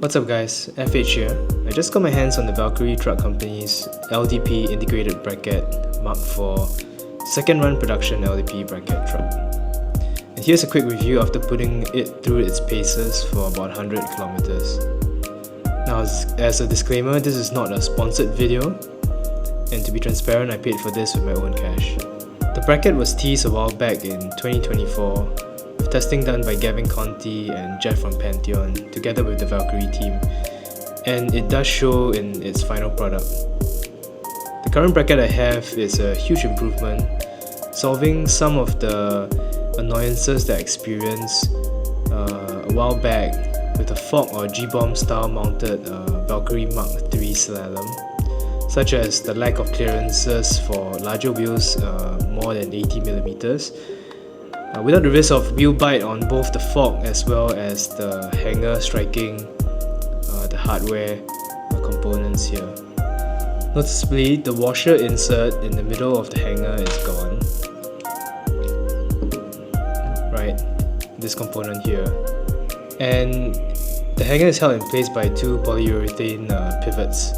What's up guys, FH here. I just got my hands on the Valkyrie Truck Company's LDP integrated bracket Mark IV second run production LDP bracket truck. And here's a quick review after putting it through its paces for about 100 kilometers. Now as a disclaimer, this is not a sponsored video, and to be transparent, I paid for this with my own cash. The bracket was teased a while back in 2024 with testing done by Gavin Conti and Jeff from Pantheon together with the Valkyrie team, and it does show in its final product. The current bracket I have is a huge improvement, solving some of the annoyances that I experienced a while back with a fork or G-bomb style mounted Valkyrie Mark III slalom, such as the lack of clearances for larger wheels more than 80mm, without the risk of wheel bite on both the fork as well as the hanger striking the hardware components here. Noticeably, the washer insert in the middle of the hanger is gone. Right, this component here. And the hanger is held in place by two polyurethane pivots,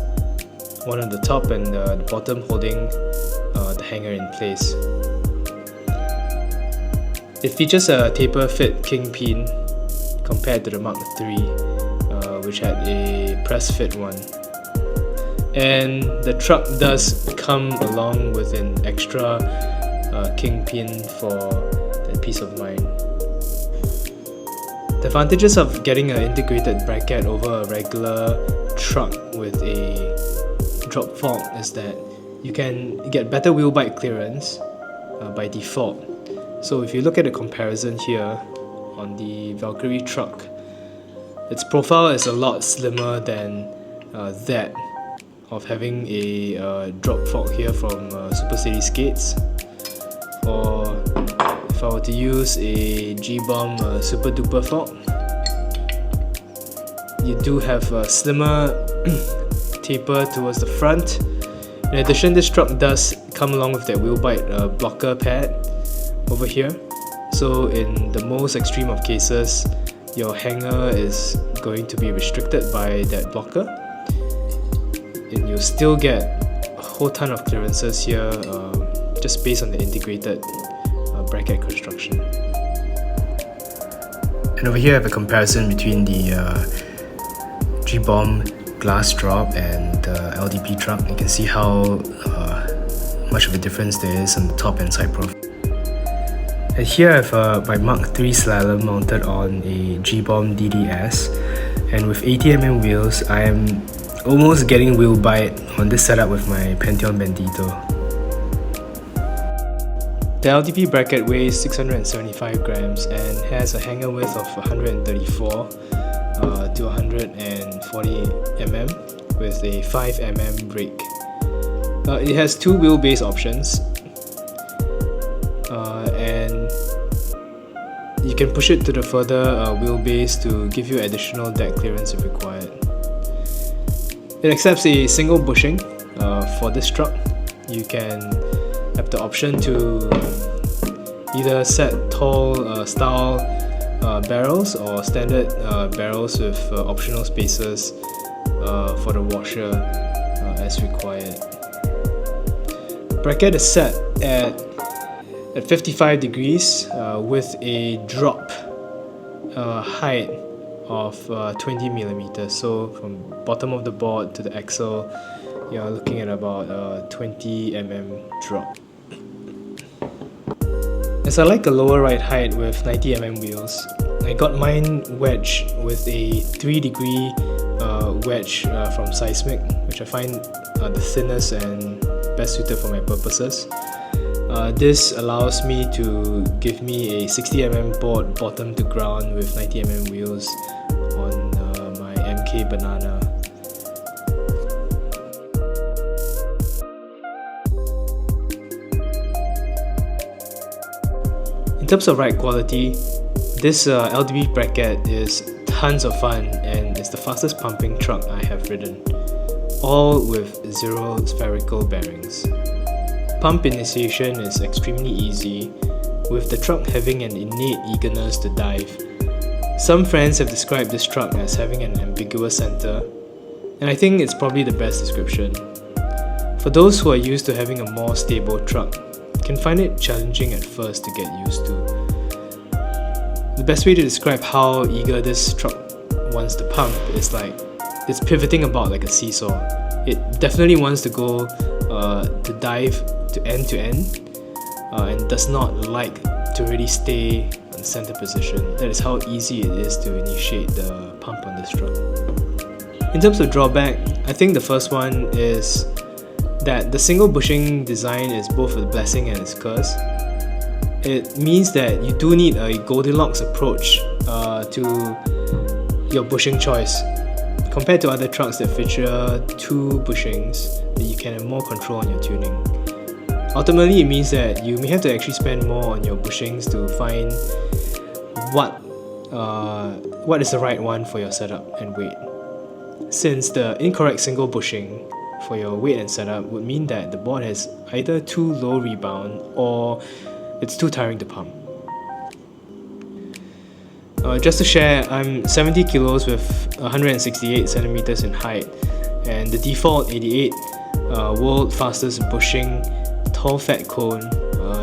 one on the top and the bottom holding the hanger in place. It features a taper fit kingpin compared to the Mark III, which had a press fit one. And the truck does come along with an extra kingpin for that peace of mind. The advantages of getting an integrated bracket over a regular truck with a drop fork is that you can get better wheel bite clearance by default. So if you look at the comparison here on the Valkyrie truck, its profile is a lot slimmer than that of having a drop fork here from Super City Skates, or if I were to use a G-bomb Super Duper fork, you do have a slimmer taper towards the front. In addition, this truck does come along with that wheel bite blocker pad over here, so in the most extreme of cases, your hanger is going to be restricted by that blocker, and you'll still get a whole ton of clearances here just based on the integrated bracket construction. And over here I have a comparison between the G-bomb glass drop and the LDP truck. You can see how much of a difference there is on the top and side profile. And here I have my Mark III slalom mounted on a G-bomb DDS, and with 80mm wheels, I am almost getting wheel bite on this setup with my Pantheon Bandito. The LDP bracket weighs 675 grams and has a hanger width of 134 to 140 mm with a 5mm brake. It has two wheelbase options, and you can push it to the further wheelbase to give you additional deck clearance if required. It accepts a single bushing for this truck. You can have the option to either set tall style barrels or standard barrels with optional spaces for the washer as required. The bracket is set at 55 degrees with a drop height of 20mm. So from bottom of the board to the axle, you're looking at about 20mm drop. As I like a lower ride height with 90mm wheels, I got mine wedged with a 3-degree wedge from Seismic, which I find the thinnest and best suited for my purposes. This allows me to give me a 60mm board bottom to ground with 90mm wheels on my MK Banana. In terms of ride quality, this LDP bracket is tons of fun and is the fastest pumping truck I have ridden, all with 0 spherical bearings. Pump initiation is extremely easy, with the truck having an innate eagerness to dive, Some friends have described this truck as having an ambiguous center, and I think it's probably the best description. For those who are used to having a more stable truck, can find it challenging at first to get used to. The best way to describe how eager this truck wants to pump is like it's pivoting about like a seesaw. It definitely wants to go to dive to end, and does not like to really stay on center position. That is how easy it is to initiate the pump on this truck. In terms of drawback, I think the first one is that the single bushing design is both a blessing and a curse. It means that you do need a Goldilocks approach to your bushing choice, compared to other trucks that feature two bushings that you can have more control on your tuning. Ultimately, it means that you may have to actually spend more on your bushings to find what is the right one for your setup and weight. Since the incorrect single bushing for your weight and setup would mean that the board has either too low rebound or it's too tiring to pump. Just to share, I'm 70 kilos with 168 centimeters in height, and the default 88 world fastest bushing tall fat cone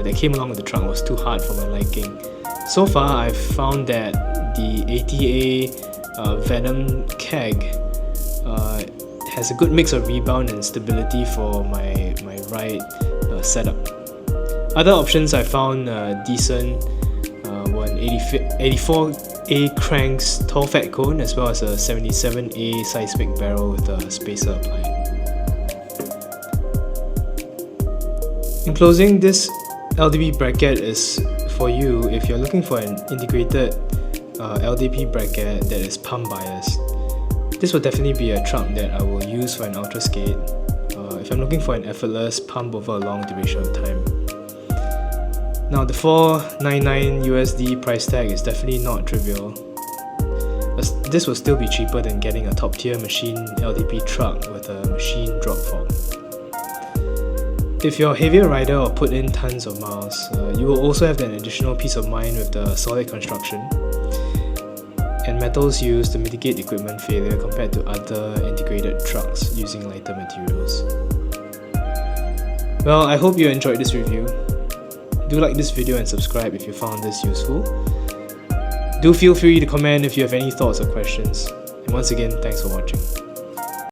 that came along with the truck was too hard for my liking. So far, I've found that the ATA Venom keg has a good mix of rebound and stability for my ride setup. Other options I found decent were an 84A cranks tall fat cone, as well as a 77A seismic barrel with a spacer applied. In closing, this LDP bracket is for you if you're looking for an integrated LDP bracket that is pump biased. This will definitely be a truck that I will use for an ultra skate if I'm looking for an effortless pump over a long duration of time. Now, the $499 USD price tag is definitely not trivial. This will still be cheaper than getting a top tier machine LDP truck with a machine drop fork. If you're a heavier rider or put in tons of miles, you will also have an additional peace of mind with the solid construction and metals used to mitigate equipment failure compared to other integrated trucks using lighter materials. Well, I hope you enjoyed this review. Do like this video and subscribe if you found this useful. Do feel free to comment if you have any thoughts or questions. And once again, thanks for watching.